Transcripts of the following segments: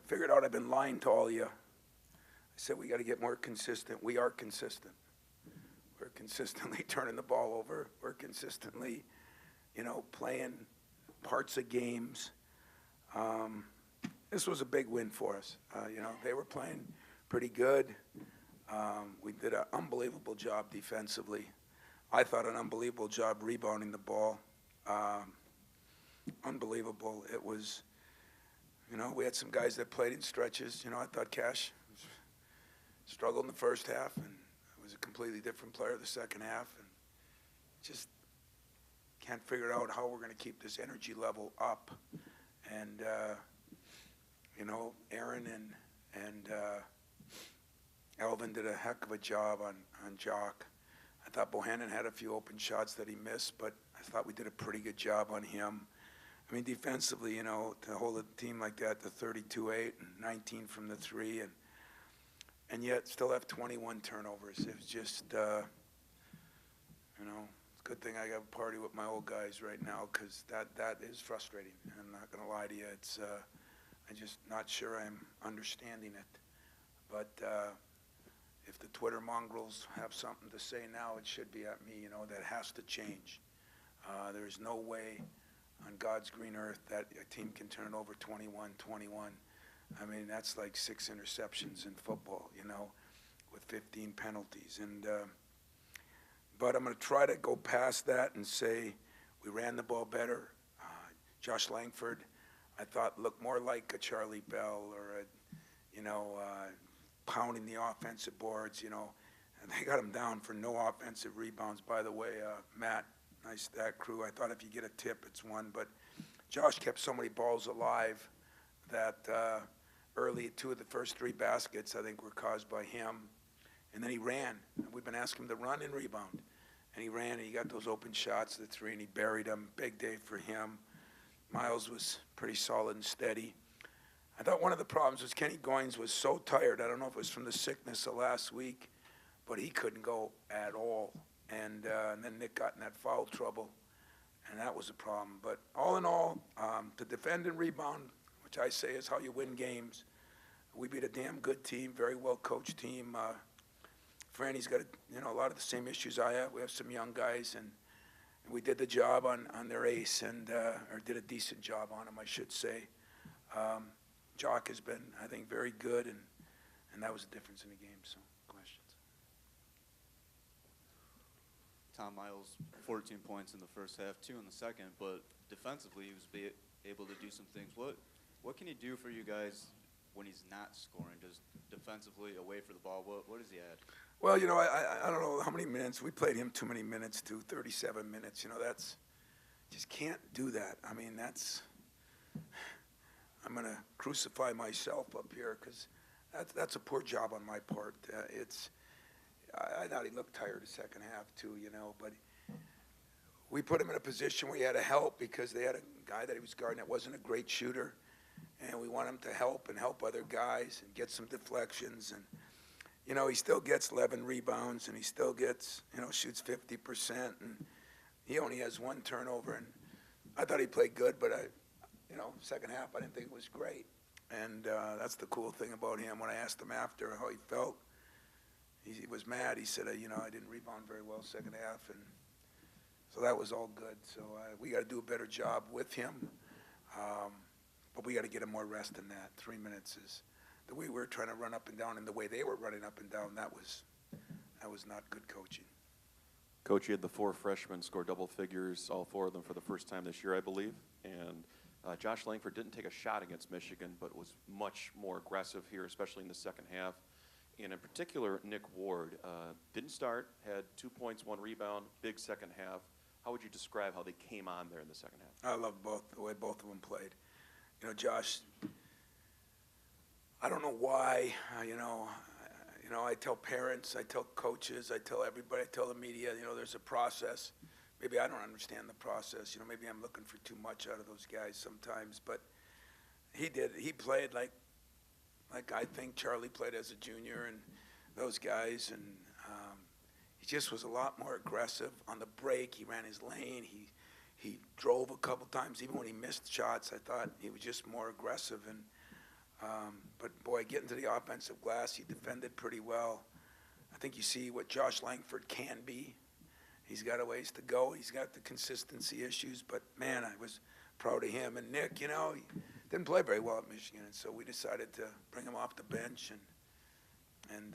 figured out I've been lying to all of you. I said we got to get more consistent. We are consistent. We're consistently turning the ball over. We're consistently, playing parts of games. This was a big win for us. They were playing pretty good. We did an unbelievable job defensively. I thought an unbelievable job rebounding the ball. Unbelievable. It was, we had some guys that played in stretches. I thought Cash struggled in the first half and was a completely different player the second half. And just can't figure out how we're going to keep this energy level up. And, Aaron and Alvin did a heck of a job on Jock. I thought Bohannon had a few open shots that he missed, but I thought we did a pretty good job on him. I mean, defensively, to hold a team like that to 32-8 and 19 from the three, and yet still have 21 turnovers. It was just, it's a good thing I got a party with my old guys right now, because that is frustrating. I'm not going to lie to you. It's, I'm just not sure I'm understanding it. But if the Twitter mongrels have something to say now, it should be at me. That has to change. There's no way on God's green earth that a team can turn over 21-21. I mean, that's like 6 interceptions in football, with 15 penalties. And but I'm going to try to go past that and say we ran the ball better. Josh Langford, I thought, looked more like a Charlie Bell or pounding the offensive boards, and they got him down for no offensive rebounds. By the way, Matt, nice stat crew. I thought if you get a tip, it's one. But Josh kept so many balls alive that early 2 of the first 3 baskets, I think, were caused by him. And then he ran. We've been asking him to run and rebound. And he ran, and he got those open shots, the 3, and he buried them. Big day for him. Miles was pretty solid and steady. I thought one of the problems was Kenny Goins was so tired. I don't know if it was from the sickness of last week, but he couldn't go at all. And then Nick got in that foul trouble, and that was a problem. But all in all, to defend and rebound, which I say is how you win games, we beat a damn good team, very well-coached team. Franny's got a lot of the same issues I have. We have some young guys, and we did the job on their ace, or did a decent job on him, I should say. Jock has been, I think, very good, and that was the difference in the game. So, questions? Tom Miles, 14 points in the first half, 2 in the second, but defensively he was able to do some things. What can he do for you guys when he's not scoring, just defensively, away for the ball? What does he add? Well, I don't know how many minutes. We played him too many minutes, 37 minutes. That's, just can't do that. I mean, I'm going to crucify myself up here because that's a poor job on my part. I thought he looked tired the second half too, but we put him in a position where he had to help because they had a guy that he was guarding that wasn't a great shooter, and we want him to help other guys and get some deflections. And, he still gets 11 rebounds, and he still gets, shoots 50%, and he only has 1 turnover. And I thought he played good, but second half, I didn't think it was great. And that's the cool thing about him. When I asked him after how he felt, he was mad. He said, I didn't rebound very well second half. And so that was all good. So we got to do a better job with him. But we got to get him more rest than that. 3 minutes is the way we were trying to run up and down, and the way they were running up and down, that was not good coaching. Coach, you had the 4 freshmen score double figures, all 4 of them for the first time this year, I believe. And Josh Langford didn't take a shot against Michigan, but was much more aggressive here, especially in the second half. And in particular, Nick Ward didn't start, had 2 points, 1 rebound, big second half. How would you describe how they came on there in the second half? I love the way both of them played. Josh, I don't know why, I tell parents, I tell coaches, I tell everybody, I tell the media, there's a process. Maybe I don't understand the process. Maybe I'm looking for too much out of those guys sometimes. But he played like I think Charlie played as a junior and those guys. And he just was a lot more aggressive. On the break, he ran his lane. He drove a couple times. Even when he missed shots, I thought he was just more aggressive. And But boy, getting to the offensive glass, he defended pretty well. I think you see what Josh Langford can be. He's got a ways to go. He's got the consistency issues, but man, I was proud of him. And Nick, he didn't play very well at Michigan, and so we decided to bring him off the bench, and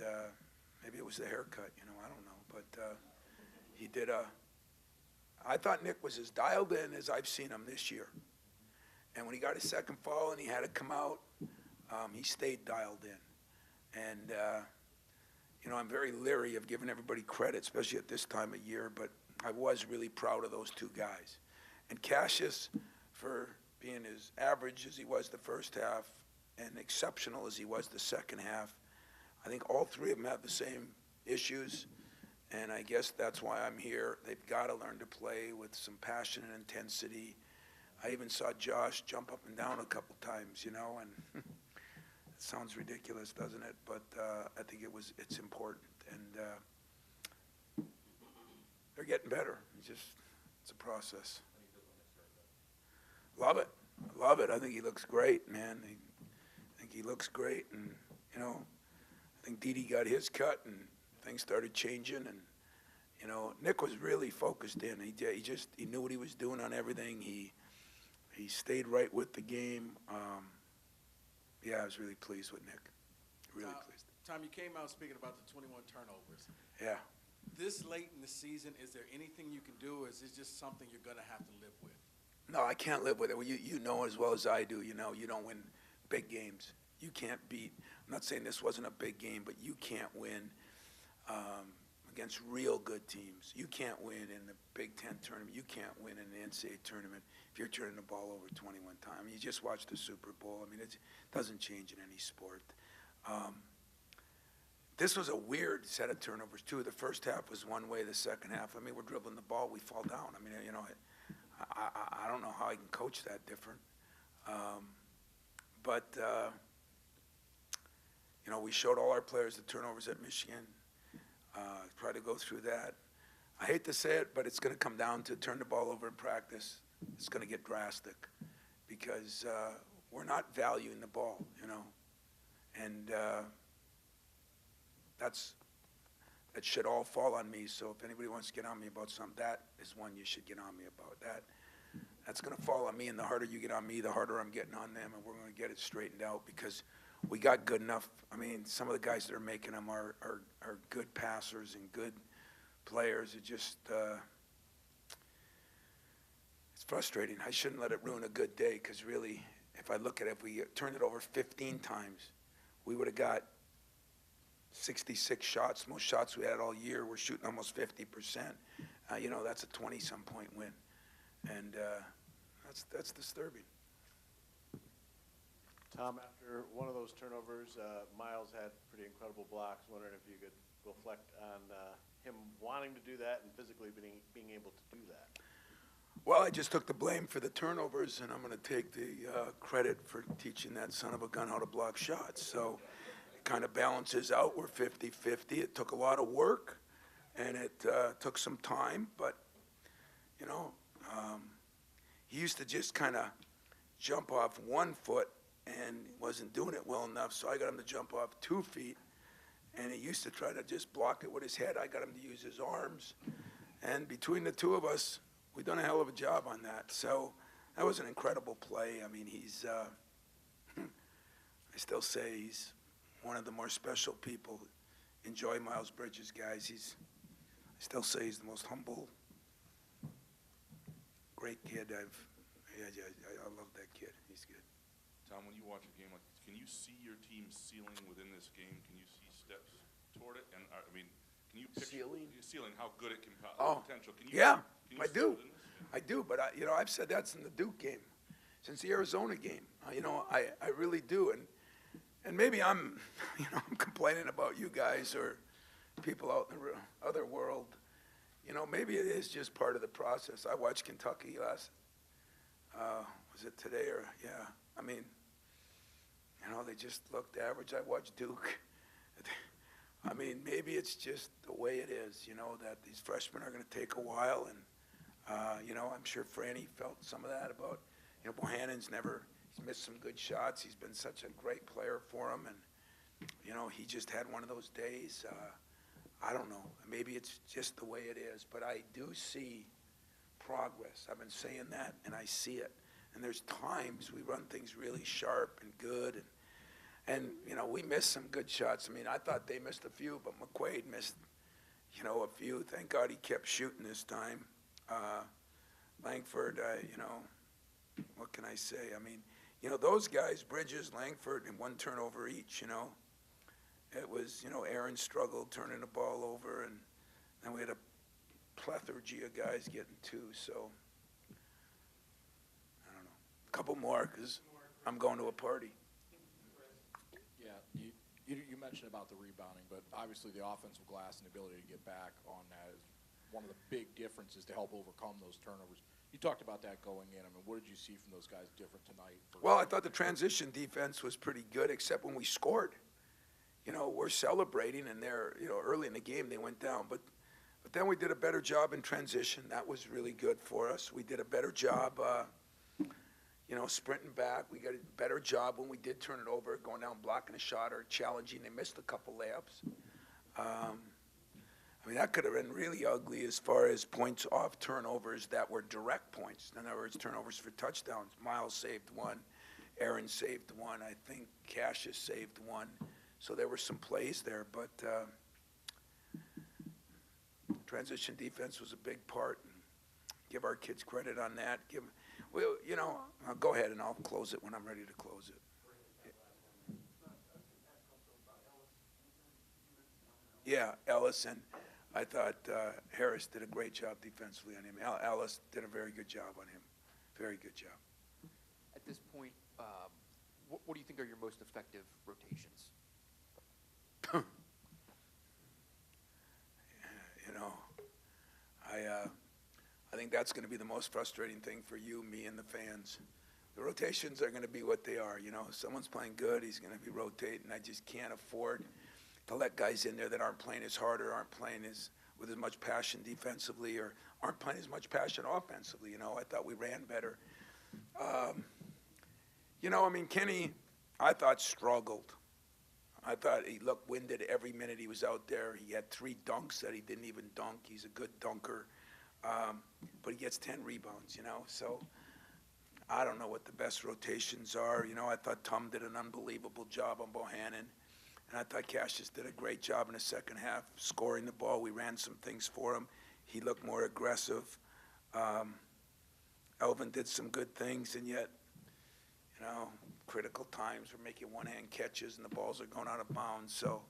maybe it was the haircut, I don't know, but he did I thought Nick was as dialed in as I've seen him this year. And when he got his second foul and he had to come out, he stayed dialed in. And, I'm very leery of giving everybody credit, especially at this time of year, but I was really proud of those two guys. And Cassius, for being as average as he was the first half and exceptional as he was the second half, I think all three of them have the same issues, and I guess that's why I'm here. They've got to learn to play with some passion and intensity. I even saw Josh jump up and down a couple times, and it sounds ridiculous, doesn't it? But I think it's important, and they're getting better. It's a process. Love it. I think he looks great, man. I think he looks great, and I think Didi got his cut, and things started changing, and Nick was really focused in. He knew what he was doing on everything. He stayed right with the game. I was really pleased with Nick. Really pleased. Tom, you came out speaking about the 21 turnovers. Yeah. This late in the season, is there anything you can do, or is it just something you're going to have to live with? No, I can't live with it. Well, you know as well as I do, you don't win big games. You can't beat, I'm not saying this wasn't a big game, but you can't win against real good teams. You can't win in the Big Ten tournament. You can't win in the NCAA tournament if you're turning the ball over 21 times. You just watched the Super Bowl. It doesn't change in any sport. This was a weird set of turnovers, too. The first half was one way. The second half, we're dribbling the ball. We fall down. I don't know how I can coach that different. But we showed all our players the turnovers at Michigan. Try to go through that. I hate to say it, but it's going to come down to turn the ball over in practice. It's going to get drastic because we're not valuing the ball, and that should all fall on me. So if anybody wants to get on me about something, that is one you should get on me about. That's going to fall on me, and the harder you get on me, the harder I'm getting on them, and we're going to get it straightened out because we got good enough. Some of the guys that are making them are good passers and good players. It's frustrating. I shouldn't let it ruin a good day because really, if I look at it, if we turned it over 15 times, we would have got 66 shots, most shots we had all year. We're shooting almost 50%. That's a 20-some point win, and that's disturbing. Tom, after one of those turnovers, Miles had pretty incredible blocks. Wondering if you could reflect on him wanting to do that and physically being able to do that. Well, I just took the blame for the turnovers, and I'm going to take the credit for teaching that son of a gun how to block shots. So it kind of balances out. We're 50-50. It took a lot of work, and it took some time. But, he used to just kind of jump off 1 foot and wasn't doing it well enough, so I got him to jump off 2 feet. And he used to try to just block it with his head. I got him to use his arms. And between the two of us, we've done a hell of a job on that. So that was an incredible play. He's, I still say he's one of the more special people. Enjoy Miles Bridges, guys. I still say he's the most humble, great kid. I love that kid. He's good. Tom, when you watch a game like this, can you see your team's ceiling within this game? Can you see steps toward it? And can you picture ceiling how good it can potential? Can you, yeah, can you I see do. within this? I do, but I've said that since the Duke game, since the Arizona game. I really do, and maybe I'm complaining about you guys or people out in the other world. Maybe it is just part of the process. I watched Kentucky last. Was it today or yeah? They just looked average. I watched Duke. Maybe it's just the way it is. That these freshmen are going to take a while, and I'm sure Franny felt some of that about. Bohannon's He's missed some good shots. He's been such a great player for him, and he just had one of those days. I don't know. Maybe it's just the way it is, but I do see progress. I've been saying that, and I see it. And there's times we run things really sharp and good, and we missed some good shots. I mean, I thought they missed a few, but McQuaid missed, a few. Thank God he kept shooting this time. Langford, what can I say? I mean, those guys, Bridges, Langford, and one turnover each, It was, Aaron struggled turning the ball over, and then we had a plethora of guys getting two, so I don't know. A couple more, because I'm going to a party. Yeah, you mentioned about the rebounding, but obviously the offensive glass and the ability to get back on that is one of the big differences to help overcome those turnovers. You talked about that going in. I mean, what did you see from those guys different tonight? Well, I thought the transition defense was pretty good, except when we scored. We're celebrating, and they're, early in the game they went down. But then we did a better job in transition. That was really good for us. We did a better job, sprinting back. We got a better job when we did turn it over, going down, blocking a shot or challenging. They missed a couple layups. That could have been really ugly as far as points off turnovers that were direct points. In other words, turnovers for touchdowns. Miles saved one. Aaron saved one. I think Cassius saved one. So there were some plays there, but transition defense was a big part. And give our kids credit on that. Go ahead and I'll close it when I'm ready to close it. Yeah, Ellison. I thought Harris did a great job defensively on him. Ellis did a very good job on him. Very good job. At this point, what do you think are your most effective rotations? I think that's going to be the most frustrating thing for you, me, and the fans. The rotations are going to be what they are. If someone's playing good, he's going to be rotating. I just can't afford to let guys in there that aren't playing as hard or aren't playing with as much passion defensively or aren't playing as much passion offensively. I thought we ran better. Kenny, I thought struggled. I thought he looked winded every minute he was out there. He had 3 dunks that he didn't even dunk. He's a good dunker. But he gets 10 rebounds, So I don't know what the best rotations are. I thought Tom did an unbelievable job on Bohannon. And I thought Cassius did a great job in the second half, scoring the ball. We ran some things for him. He looked more aggressive. Elvin did some good things, and yet, critical times we're making one-hand catches and the balls are going out of bounds. So,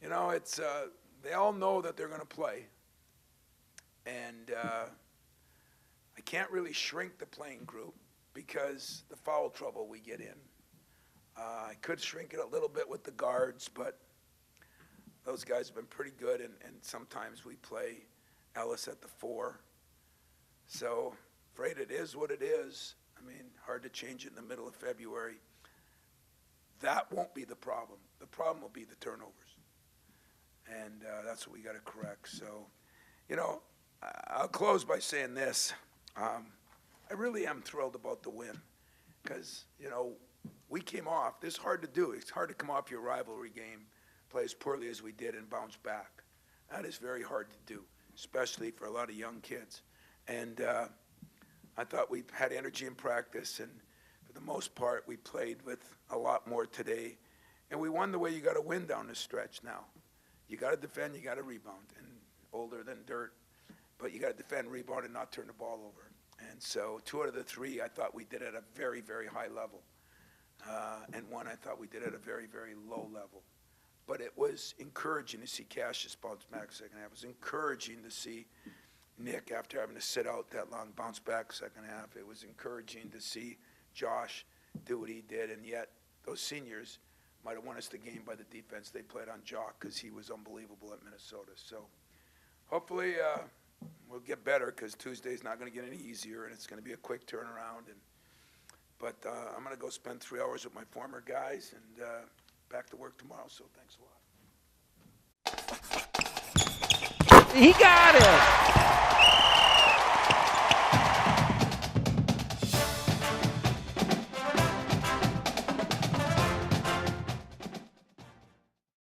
it's they all know that they're going to play. And I can't really shrink the playing group because the foul trouble we get in. I could shrink it a little bit with the guards, but those guys have been pretty good, and sometimes we play Ellis at the 4. So, afraid it is what it is. Hard to change it in the middle of February. That won't be the problem. The problem will be the turnovers. And that's what we got to correct. So, I'll close by saying this. I really am thrilled about the win because, we came off. This is hard to do. It's hard to come off your rivalry game, play as poorly as we did, and bounce back. That is very hard to do, especially for a lot of young kids. And I thought we had energy in practice, and for the most part, we played with a lot more today. And we won the way you got to win down the stretch now. You got to defend, you got to rebound, and older than dirt. But you got to defend, rebound, and not turn the ball over. And so 2 out of the 3, I thought we did at a very, very high level. And 1, I thought we did at a very, very low level. But it was encouraging to see Cassius bounce back second half. It was encouraging to see Nick, after having to sit out that long, bounce back second half. It was encouraging to see Josh do what he did. And yet those seniors might have won us the game by the defense they played on Jock because he was unbelievable at Minnesota. So hopefully we'll get better because Tuesday's not going to get any easier, and it's going to be a quick turnaround. But I'm going to go spend 3 hours with my former guys and back to work tomorrow, so thanks a lot. He got it.